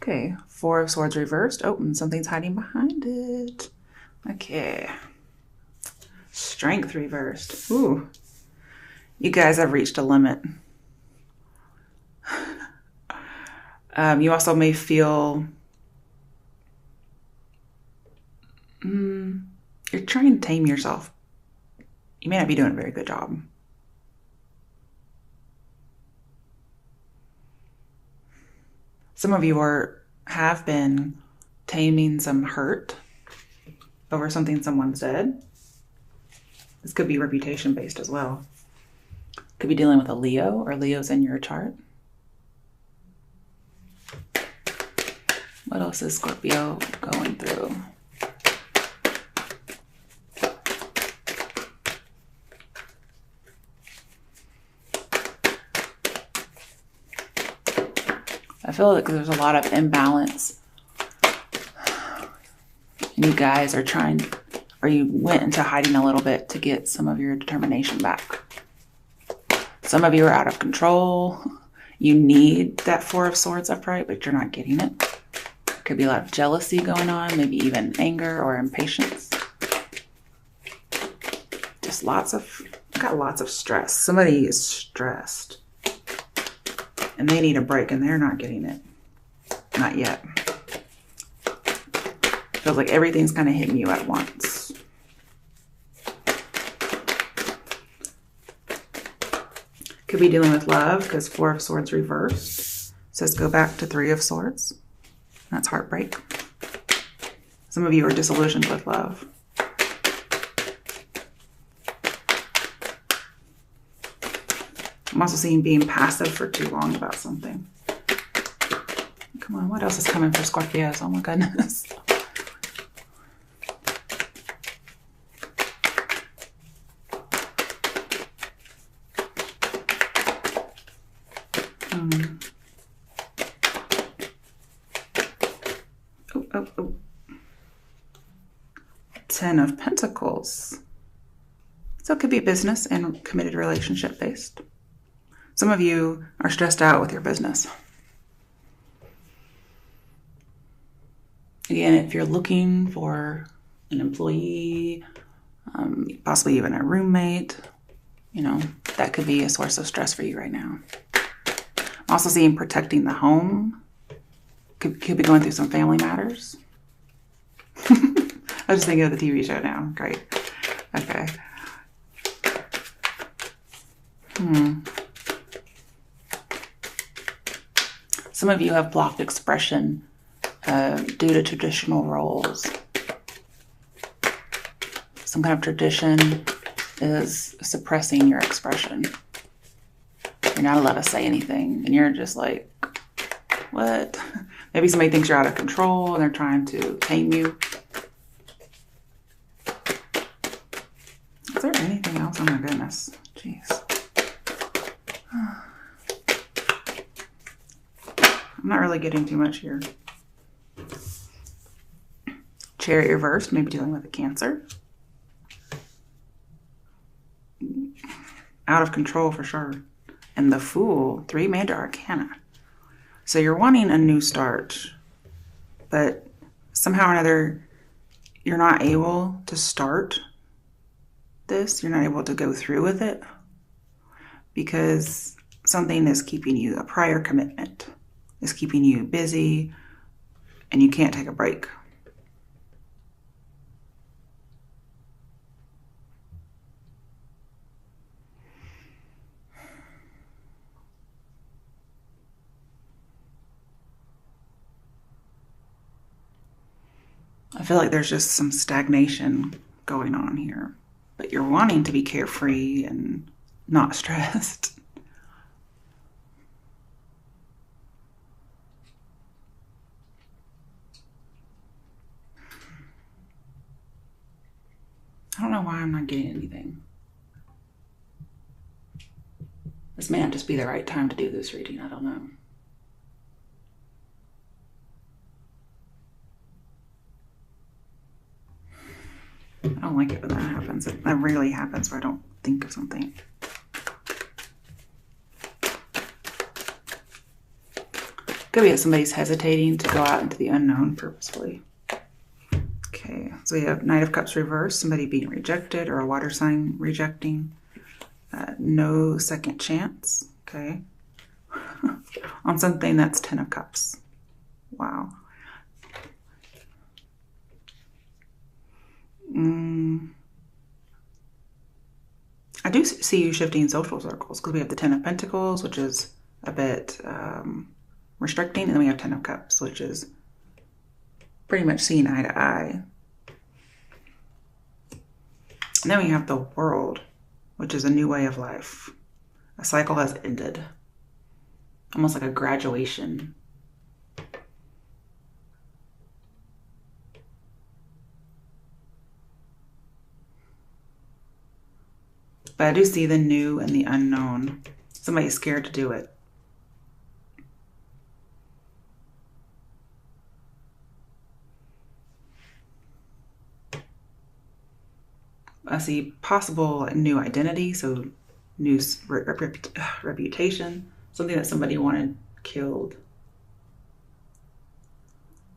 Okay, Four of Swords reversed. Oh, and something's hiding behind it. Okay. Strength reversed. Ooh. You guys have reached a limit. You also may feel you're trying to tame yourself. You may not be doing a very good job. Some of you have been taming some hurt over something someone said. This could be reputation based as well. Could be dealing with a Leo or Leo's in your chart. What else is Scorpio going through? I feel like there's a lot of imbalance. And you guys are trying, or you went into hiding a little bit to get some of your determination back. Some of you are out of control. You need that Four of Swords upright, but you're not getting it. Could be a lot of jealousy going on, maybe even anger or impatience. Just got lots of stress. Somebody is stressed and they need a break and they're not getting it. Not yet. Feels like everything's kind of hitting you at once. Could be dealing with love because Four of Swords reversed. Says go back to Three of Swords. That's heartbreak. Some of you are disillusioned with love. I'm also seeing being passive for too long about something. Come on, what else is coming for Scorpios? Oh my goodness. Oh. 10 of Pentacles. So it could be business and committed relationship based. Some of you are stressed out with your business. Again, if you're looking for an employee, possibly even a roommate, that could be a source of stress for you right now. I'm also seeing protecting the home. Could be going through some family matters. I was just thinking of the TV show now. Great. Okay. Some of you have blocked expression due to traditional roles. Some kind of tradition is suppressing your expression. You're not allowed to say anything, and you're just like, what? Maybe somebody thinks you're out of control and they're trying to tame you. Is there anything else? Oh my goodness. Jeez. I'm not really getting too much here. Chariot reversed, maybe dealing with a Cancer. Out of control for sure. And the Fool, 3 major arcana. So you're wanting a new start, but somehow or another, you're not able to start this. You're not able to go through with it because something is keeping you, a prior commitment is keeping you busy and you can't take a break. I feel like there's just some stagnation going on here, but you're wanting to be carefree and not stressed. I don't know why I'm not getting anything. This may not just be the right time to do this reading. I don't know. I don't like it when that happens. That rarely happens where I don't think of something. Could be that somebody's hesitating to go out into the unknown purposefully. Okay, so we have Knight of Cups reversed, somebody being rejected or a water sign rejecting. No second chance, okay. On something that's 10 of Cups. Wow. I do see you shifting social circles because we have the 10 of Pentacles, which is a bit restricting, and then we have 10 of Cups, which is pretty much seeing eye to eye. And then we have the World, which is a new way of life. A cycle has ended. Almost like a graduation. But I do see the new and the unknown. Somebody's scared to do it. I see possible new identity, so new reputation, something that somebody wanted killed.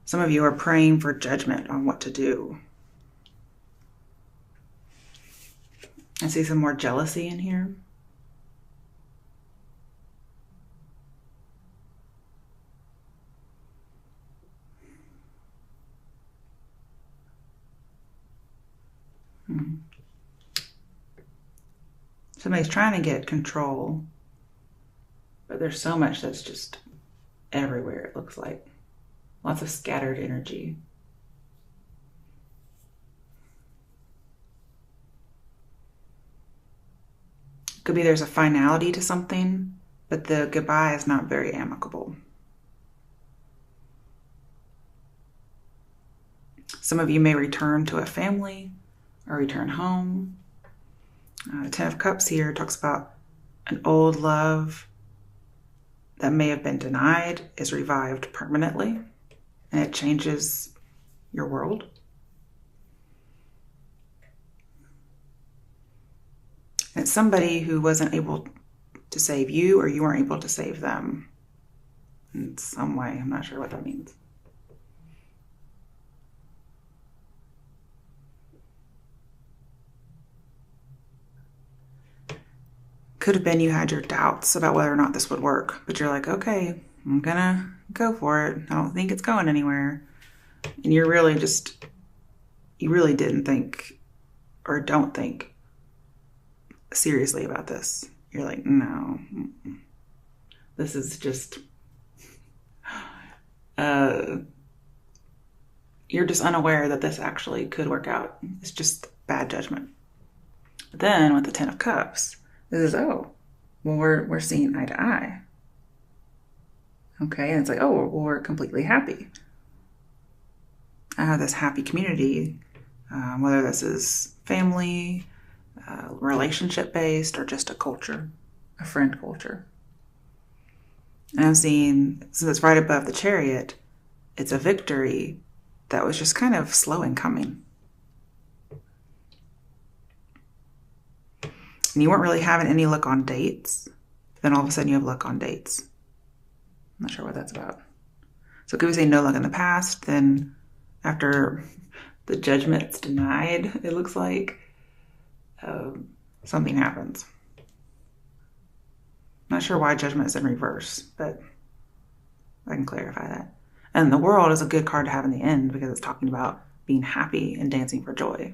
Some of you are praying for judgment on what to do. I see some more jealousy in here. Somebody's trying to get control, but there's so much that's just everywhere, it looks like. Lots of scattered energy. Could be there's a finality to something, but the goodbye is not very amicable. Some of you may return to a family or return home. The 10 of Cups here talks about an old love that may have been denied is revived permanently, and it changes your world. It's somebody who wasn't able to save you, or you weren't able to save them in some way. I'm not sure what that means. Could have been you had your doubts about whether or not this would work, but you're like, okay, I'm gonna go for it. I don't think it's going anywhere. And you're really just, you really didn't think or don't think seriously about this. You're like, no, this is just, you're just unaware that this actually could work out. It's just bad judgment. But then with the 10 of Cups, this is, oh, well, we're seeing eye to eye. Okay, and it's like, oh, well, we're completely happy. I have this happy community, whether this is family, relationship-based, or just a culture, a friend culture. And I'm seeing, since it's right above the Chariot, it's a victory that was just kind of slow in coming. And you weren't really having any luck on dates. Then all of a sudden you have luck on dates. I'm not sure what that's about. So could we say no luck in the past? Then after the judgment's denied, it looks like something happens. Not sure why judgment is in reverse, but I can clarify that. And the World is a good card to have in the end because it's talking about being happy and dancing for joy.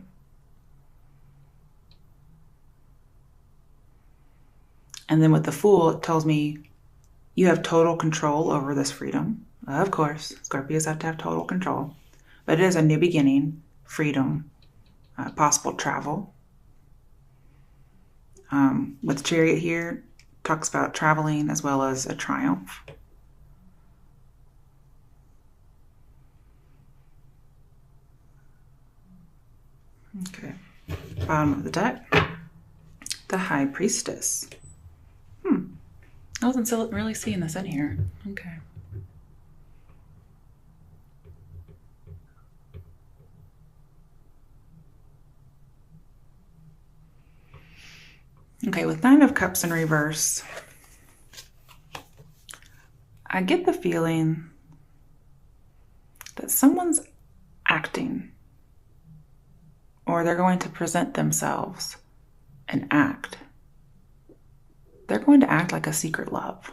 And then with the Fool, it tells me you have total control over this freedom. Of course, Scorpios have to have total control. But it is a new beginning, freedom, possible travel. With Chariot here, talks about traveling as well as a triumph. Okay, bottom of the deck, the High Priestess. I wasn't still really seeing this in here. Okay. Okay, with 9 of Cups in reverse, I get the feeling that someone's acting, or they're going to present themselves and act. They're going to act like a secret love.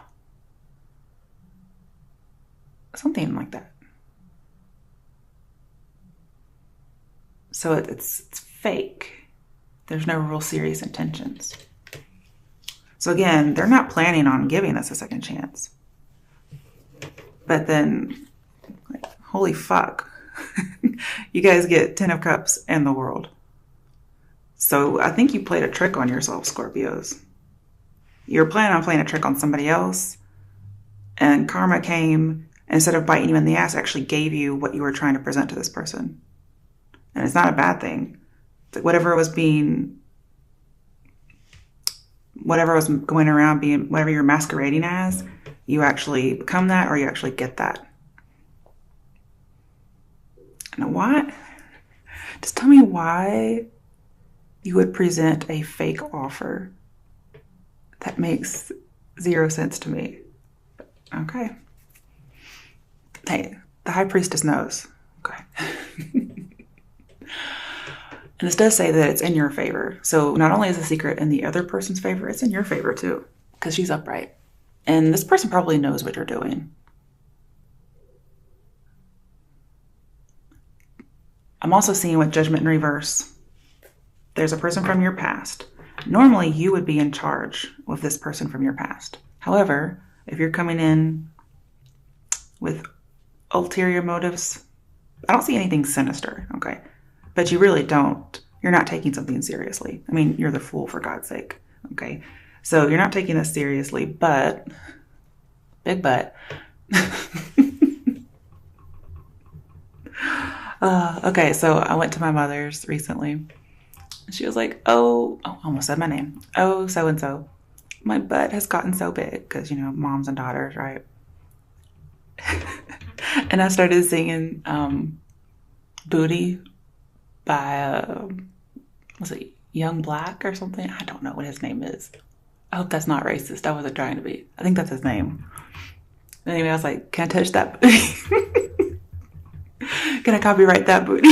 Something like that. So it's fake. There's no real serious intentions. So again, they're not planning on giving us a second chance. But then, like, holy fuck. You guys get 10 of Cups and the World. So I think you played a trick on yourself, Scorpios. You're planning on playing a trick on somebody else, and karma came, and instead of biting you in the ass, actually gave you what you were trying to present to this person. And it's not a bad thing. Whatever was going around being, whatever you're masquerading as, you actually become that, or you actually get that. And what? Just tell me why you would present a fake offer. That makes zero sense to me. Okay. Hey, the High Priestess knows. Okay. And this does say that it's in your favor. So not only is the secret in the other person's favor, it's in your favor too, because she's upright. And this person probably knows what you're doing. I'm also seeing with Judgment in reverse, there's a person from your past. Normally, you would be in charge with this person from your past. However, if you're coming in with ulterior motives, I don't see anything sinister, okay? But you really don't. You're not taking something seriously. I mean, you're the fool, for God's sake, okay? So you're not taking this seriously, but, big but. Okay, so I went to my mother's recently. She was like, oh, I almost said my name. Oh, so-and-so. My butt has gotten so big because, moms and daughters, right? And I started singing Booty by, was it Young Black or something? I don't know what his name is. I hope that's not racist. I wasn't trying to be. I think that's his name. Anyway, I was like, can I touch that booty? Can I copyright that booty?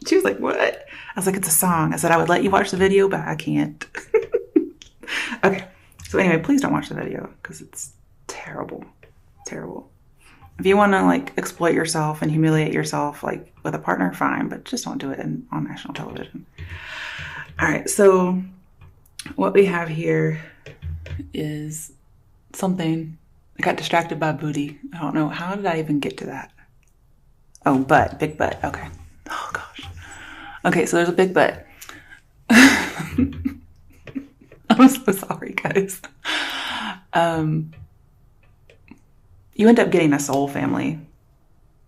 She was like, what? I was like, it's a song. I said, I would let you watch the video, but I can't. Okay. So anyway, please don't watch the video because it's terrible. Terrible. If you want to exploit yourself and humiliate yourself with a partner, fine, but just don't do it on national television. All right. So what we have here is something. I got distracted by booty. I don't know. How did I even get to that? Oh, butt. Big butt. Okay. Oh, gosh. Okay, so there's a big butt. I'm so sorry, guys. You end up getting a soul family.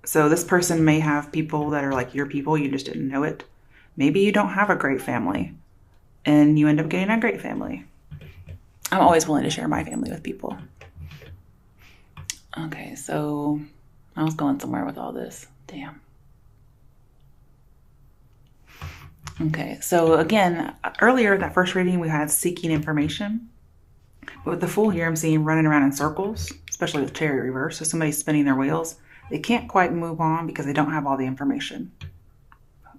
So this person may have people that are like your people. You just didn't know it. Maybe you don't have a great family, and you end up getting a great family. I'm always willing to share my family with people. Okay, so I was going somewhere with all this. Damn. Okay, so again, earlier, that first reading, we had seeking information. But with the Fool here, I'm seeing running around in circles, especially with Chariot reverse. So somebody's spinning their wheels. They can't quite move on because they don't have all the information.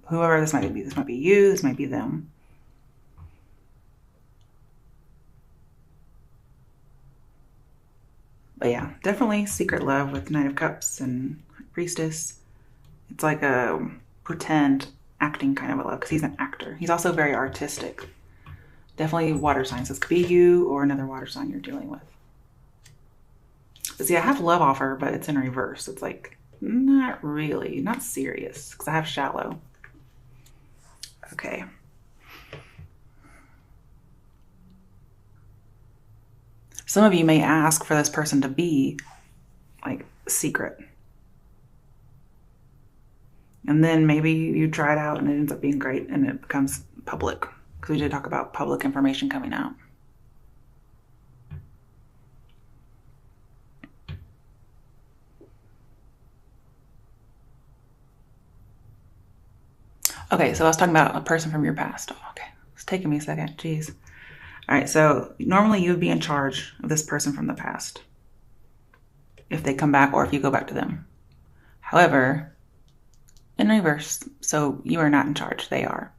Whoever this might be you, this might be them. But yeah, definitely secret love with Knight of Cups and Priestess. It's like a pretend acting kind of a love because he's an actor. He's also very artistic. Definitely water signs. This could be you or another water sign you're dealing with. But see, I have love offer, but it's in reverse. It's like, not really, not serious because I have shallow. Okay. Some of you may ask for this person to be secret. And then maybe you try it out and it ends up being great and it becomes public. Because we did talk about public information coming out. Okay, so I was talking about a person from your past. Oh, okay, it's taking me a second. Jeez. All right, so normally you would be in charge of this person from the past. if they come back or if you go back to them. However, in reverse, so you are not in charge, they are.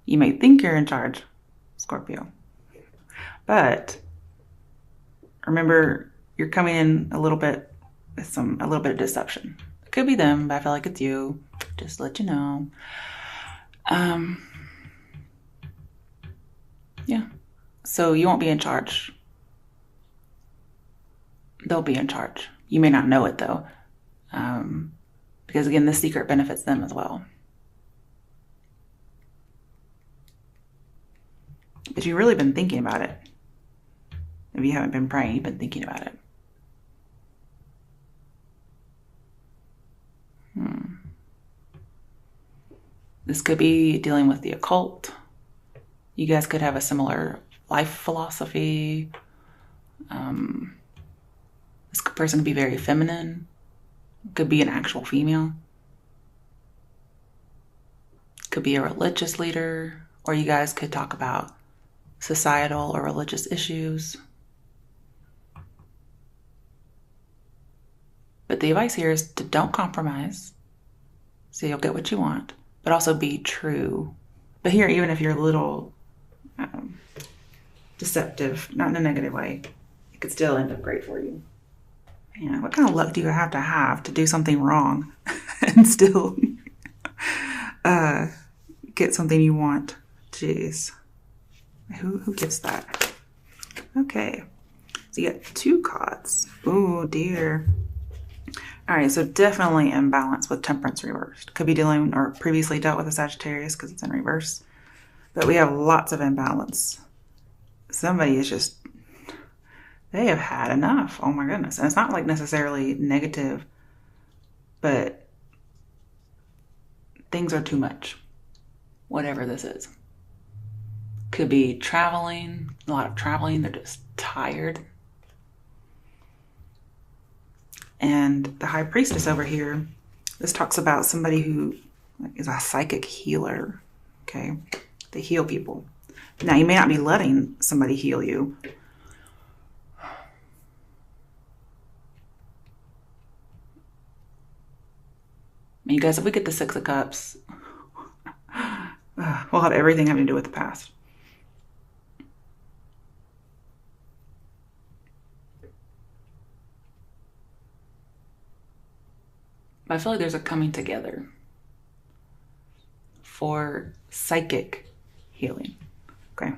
You may think you're in charge, Scorpio, but remember, you're coming in a little bit with a little bit of deception. It could be them, but I feel like it's you. Just to let you know. Yeah. So you won't be in charge. They'll be in charge. You may not know it though. Because again, this secret benefits them as well. But you've really been thinking about it. If you haven't been praying, you've been thinking about it. This could be dealing with the occult. You guys could have a similar life philosophy. This person could be very feminine. Could be an actual female. Could be a religious leader. Or you guys could talk about societal or religious issues. But the advice here is to don't compromise, so you'll get what you want, but also be true. But here, even if you're a little deceptive, not in a negative way, it could still end up great for you. Man, what kind of luck do you have to do something wrong and still get something you want? Jeez. Who gets that? Okay. So you got 2 cards. Oh, dear. All right, so definitely imbalance with temperance reversed. Could be dealing or previously dealt with a Sagittarius because it's in reverse. But we have lots of imbalance. Somebody is just, they have had enough. Oh my goodness. And it's not like necessarily negative, but things are too much. Whatever this is. Could be traveling, a lot of traveling. They're just tired. And the High Priestess over here, this talks about somebody who is a psychic healer, okay? They heal people. Now, you may not be letting somebody heal you. You guys, if we get the 6 of Cups, we'll have everything having to do with the past. I feel like there's a coming together for psychic healing. Okay.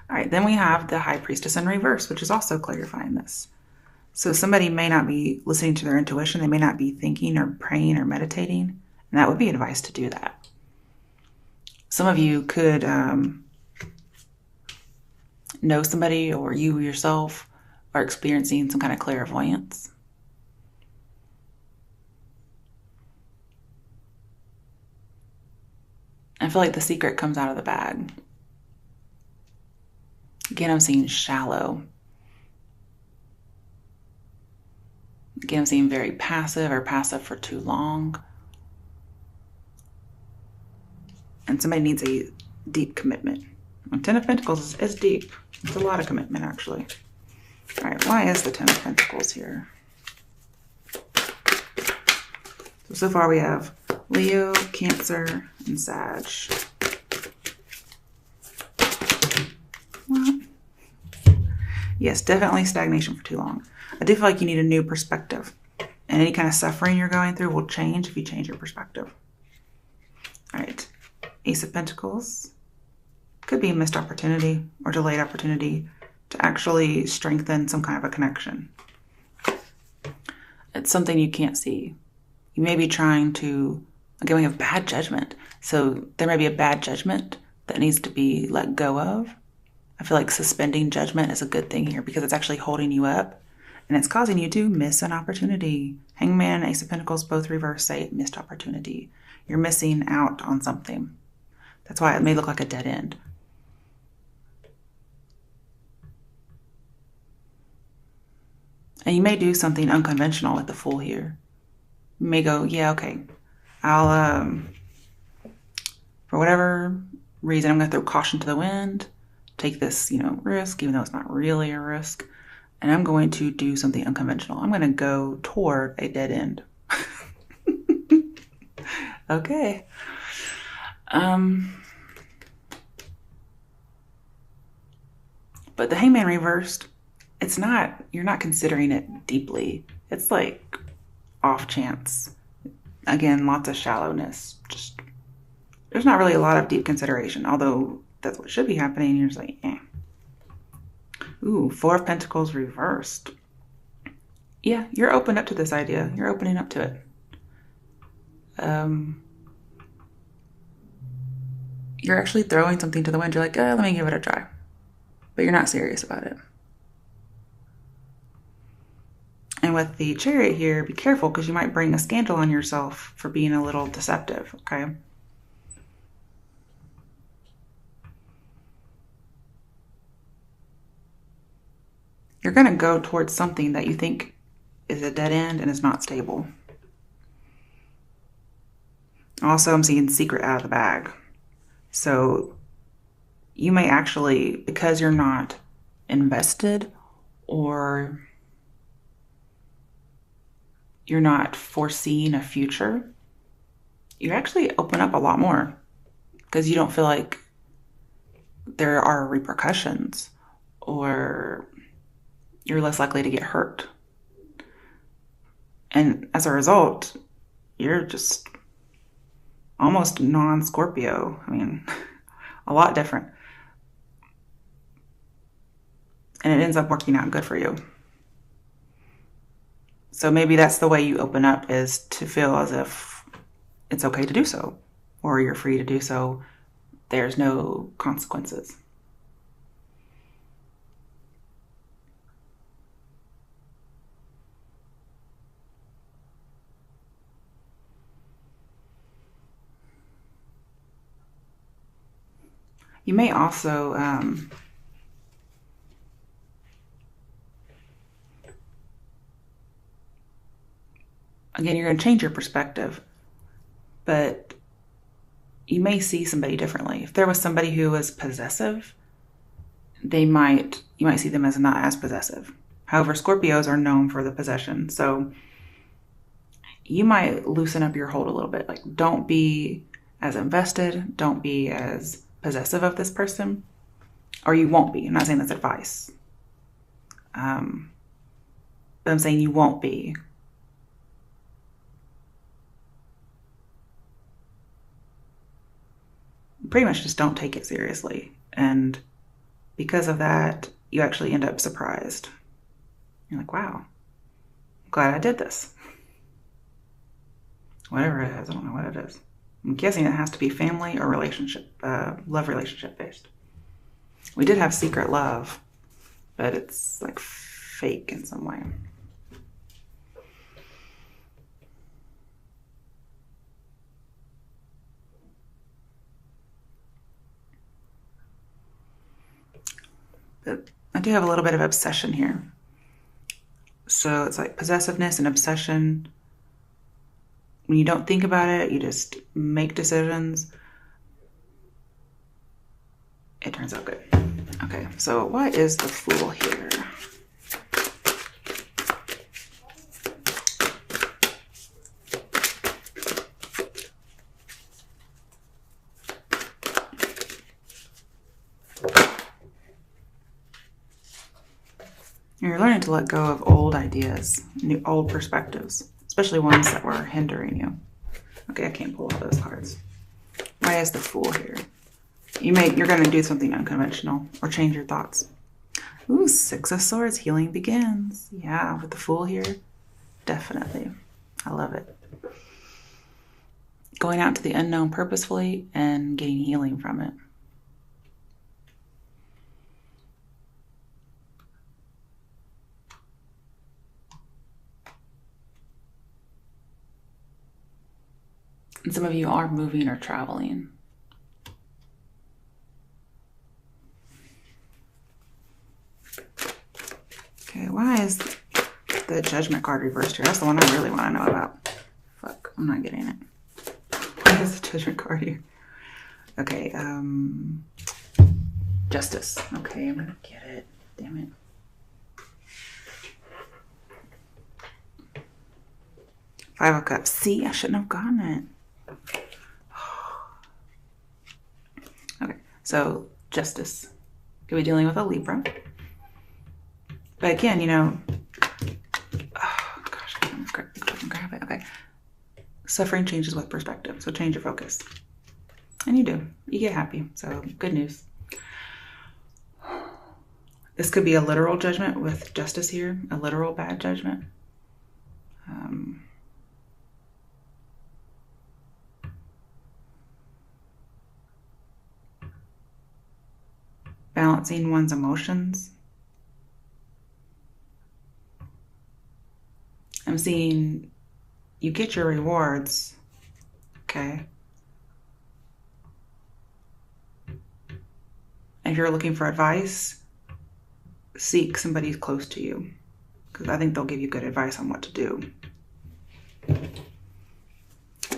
All right. Then we have the High Priestess in reverse, which is also clarifying this. So somebody may not be listening to their intuition. They may not be thinking or praying or meditating. And that would be advice to do that. Some of you could know somebody, or you yourself are experiencing some kind of clairvoyance. I feel like the secret comes out of the bag. Again, I'm seeing shallow. Again, I'm seeing very passive or passive for too long. And somebody needs a deep commitment. 10 of Pentacles is deep. It's a lot of commitment, actually. All right, why is the 10 of Pentacles here? So far we have Leo, Cancer, and Sag. What? Yes, definitely stagnation for too long. I do feel like you need a new perspective. And any kind of suffering you're going through will change if you change your perspective. All right. Ace of Pentacles. Could be a missed opportunity or delayed opportunity to actually strengthen some kind of a connection. It's something you can't see. You may be trying to, again, we have bad judgment. So there may be a bad judgment that needs to be let go of. I feel like suspending judgment is a good thing here because it's actually holding you up and it's causing you to miss an opportunity. Hangman and Ace of Pentacles both reverse say missed opportunity. You're missing out on something. That's why it may look like a dead end. And you may do something unconventional with the Fool here. You may go, yeah, okay, I'll, for whatever reason, I'm going to throw caution to the wind, take this, risk, even though it's not really a risk. And I'm going to do something unconventional. I'm going to go toward a dead end. Okay. But the Hangman reversed, it's not, you're not considering it deeply. It's like off chance. Again, lots of shallowness. Just, there's not really a lot of deep consideration, although that's what should be happening. You're just like, eh. Ooh, Four of Pentacles reversed. Yeah, you're open up to this idea. You're opening up to it. You're actually throwing something to the wind. You're like, let me give it a try. But you're not serious about it. And with the Chariot here, be careful because you might bring a scandal on yourself for being a little deceptive, okay? You're going to go towards something that you think is a dead end and is not stable. Also, I'm seeing secret out of the bag. So you may actually, because you're not invested or you're not foreseeing a future, you actually open up a lot more because you don't feel like there are repercussions or you're less likely to get hurt. And as a result, you're just almost non-Scorpio. I mean, a lot different. And it ends up working out good for you. So maybe that's the way you open up, is to feel as if it's okay to do so, or you're free to do so. There's no consequences. You may also again, you're going to change your perspective, but you may see somebody differently. If there was somebody who was possessive, you might see them as not as possessive. However, Scorpios are known for the possession, so you might loosen up your hold a little bit. Like, don't be as invested, don't be as possessive of this person, or you won't be. I'm not saying that's advice. But I'm saying you won't be. Pretty much just don't take it seriously. And because of that, you actually end up surprised. You're like, wow, I'm glad I did this. Whatever it is, I don't know what it is. I'm guessing it has to be family or relationship, love relationship based. We did have secret love, but it's like fake in some way. But I do have a little bit of obsession here. So it's like possessiveness and obsession. When you don't think about it, you just make decisions. It turns out good. Okay, so what is the Fool here? You're learning to let go of old ideas, old perspectives, especially ones that were hindering you. Okay, I can't pull all those cards. Why is the Fool here? You're going to do something unconventional or change your thoughts. Ooh, Six of Swords, healing begins. Yeah, with the Fool here, definitely. I love it. Going out to the unknown purposefully and getting healing from it. And some of you are moving or traveling. Okay, why is the Judgment card reversed here? That's the one I really want to know about. Fuck, I'm not getting it. Why is the Judgment card here? Okay, Justice. Okay, I'm gonna get it. Damn it. Five of Cups. See, I shouldn't have gotten it. Okay, so Justice. Could be dealing with a Libra. But again, you know, oh gosh, I can't grab it. Okay. Suffering changes with perspective, so change your focus. And you do. You get happy, so good news. This could be a literal judgment with Justice here, a literal bad judgment. Balancing one's emotions. I'm seeing you get your rewards, okay? If you're looking for advice, seek somebody close to you, because I think they'll give you good advice on what to do.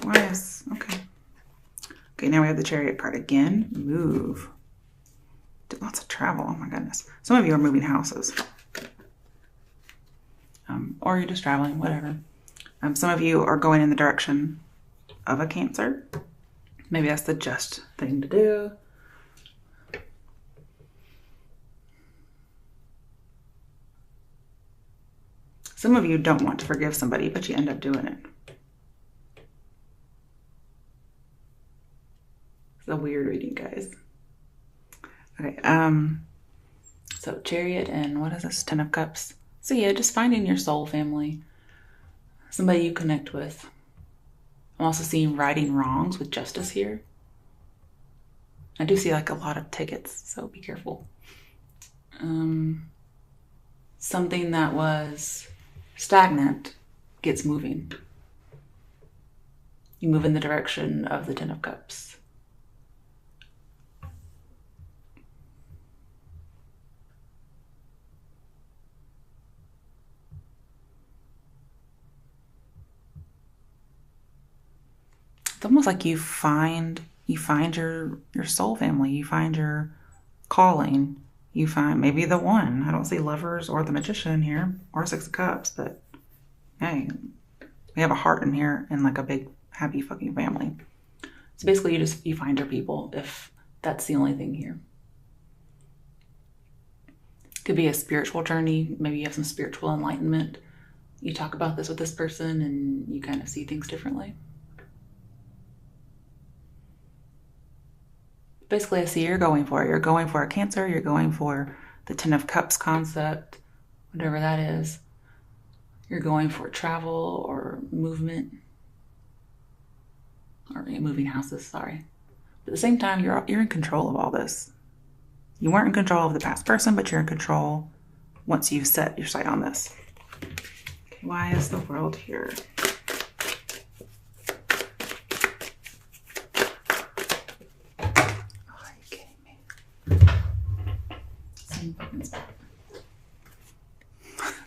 Why is, okay. Okay, now we have the Chariot card again. Move. Did lots of travel, oh my goodness. Some of you are moving houses. Or you're just traveling, whatever. Some of you are going in the direction of a Cancer. Maybe that's the just thing to do. Some of you don't want to forgive somebody, but you end up doing it. It's a weird reading, guys. Okay, so Chariot and what is this? 10 of Cups. So yeah, just finding your soul family. Somebody you connect with. I'm also seeing righting wrongs with Justice here. I do see like a lot of tickets, so be careful. Something that was stagnant gets moving. You move in the direction of the 10 of Cups. It's almost like you find your soul family, you find your calling, you find maybe the one. I don't see Lovers or the Magician here or 6 of Cups, but hey, we have a heart in here and like a big happy fucking family. So basically you find your people if that's the only thing here. Could be a spiritual journey. Maybe you have some spiritual enlightenment. You talk about this with this person and you kind of see things differently. Basically, I see you're going for it. You're going for a Cancer. You're going for the 10 of Cups concept, whatever that is. You're going for travel or movement. Or moving houses, sorry. But at the same time, you're in control of all this. You weren't in control of the past person, but you're in control once you've set your sight on this. Okay, why is the World here?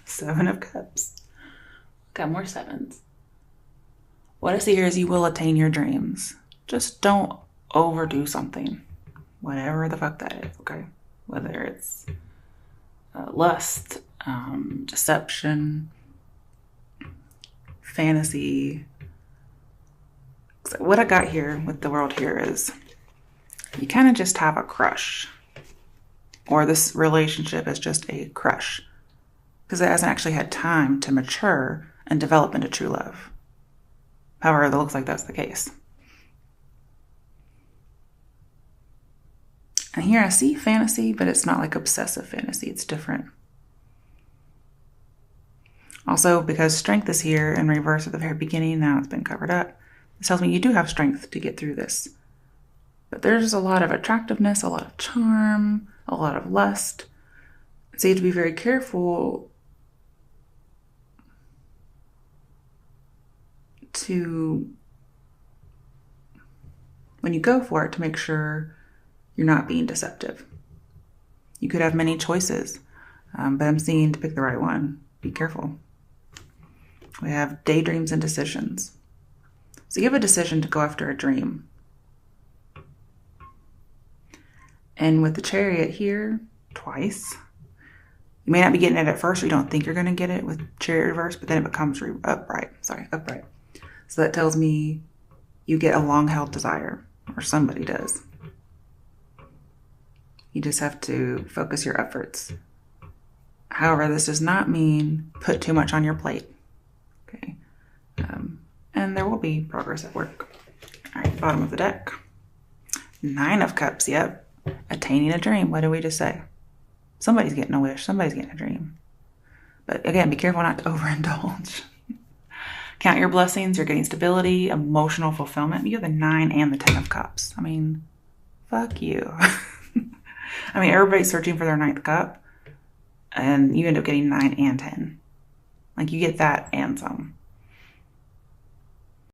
Seven of Cups. Got more sevens. What I see here is you will attain your dreams. Just don't overdo something. Whatever the fuck that is, okay? Whether it's lust, deception, fantasy. So what I got here with the World here is you kind of just have a crush. Or this relationship is just a crush. Because it hasn't actually had time to mature and develop into true love. However, it looks like that's the case. And here I see fantasy, but it's not like obsessive fantasy. It's different. Also, because strength is here in reverse at the very beginning, now it's been covered up. This tells me you do have strength to get through this. But there's a lot of attractiveness, a lot of charm, a lot of lust. So you have to be very careful when you go for it, to make sure you're not being deceptive. You could have many choices, but I'm seeing to pick the right one. Be careful. We have daydreams and decisions. So you have a decision to go after a dream. And with the Chariot here, twice. You may not be getting it at first, or you don't think you're going to get it with Chariot reverse, but then it becomes upright. So that tells me you get a long-held desire, or somebody does. You just have to focus your efforts. However, this does not mean put too much on your plate. Okay. And there will be progress at work. All right, bottom of the deck. 9 of Cups, yep. Attaining a dream. What did we just say? Somebody's getting a wish. Somebody's getting a dream. But again, be careful not to overindulge. Count your blessings. You're getting stability, emotional fulfillment. You have the 9 and the 10 of Cups. I mean, fuck you. I mean, everybody's searching for their 9th cup. And you end up getting 9 and 10. Like, you get that and some.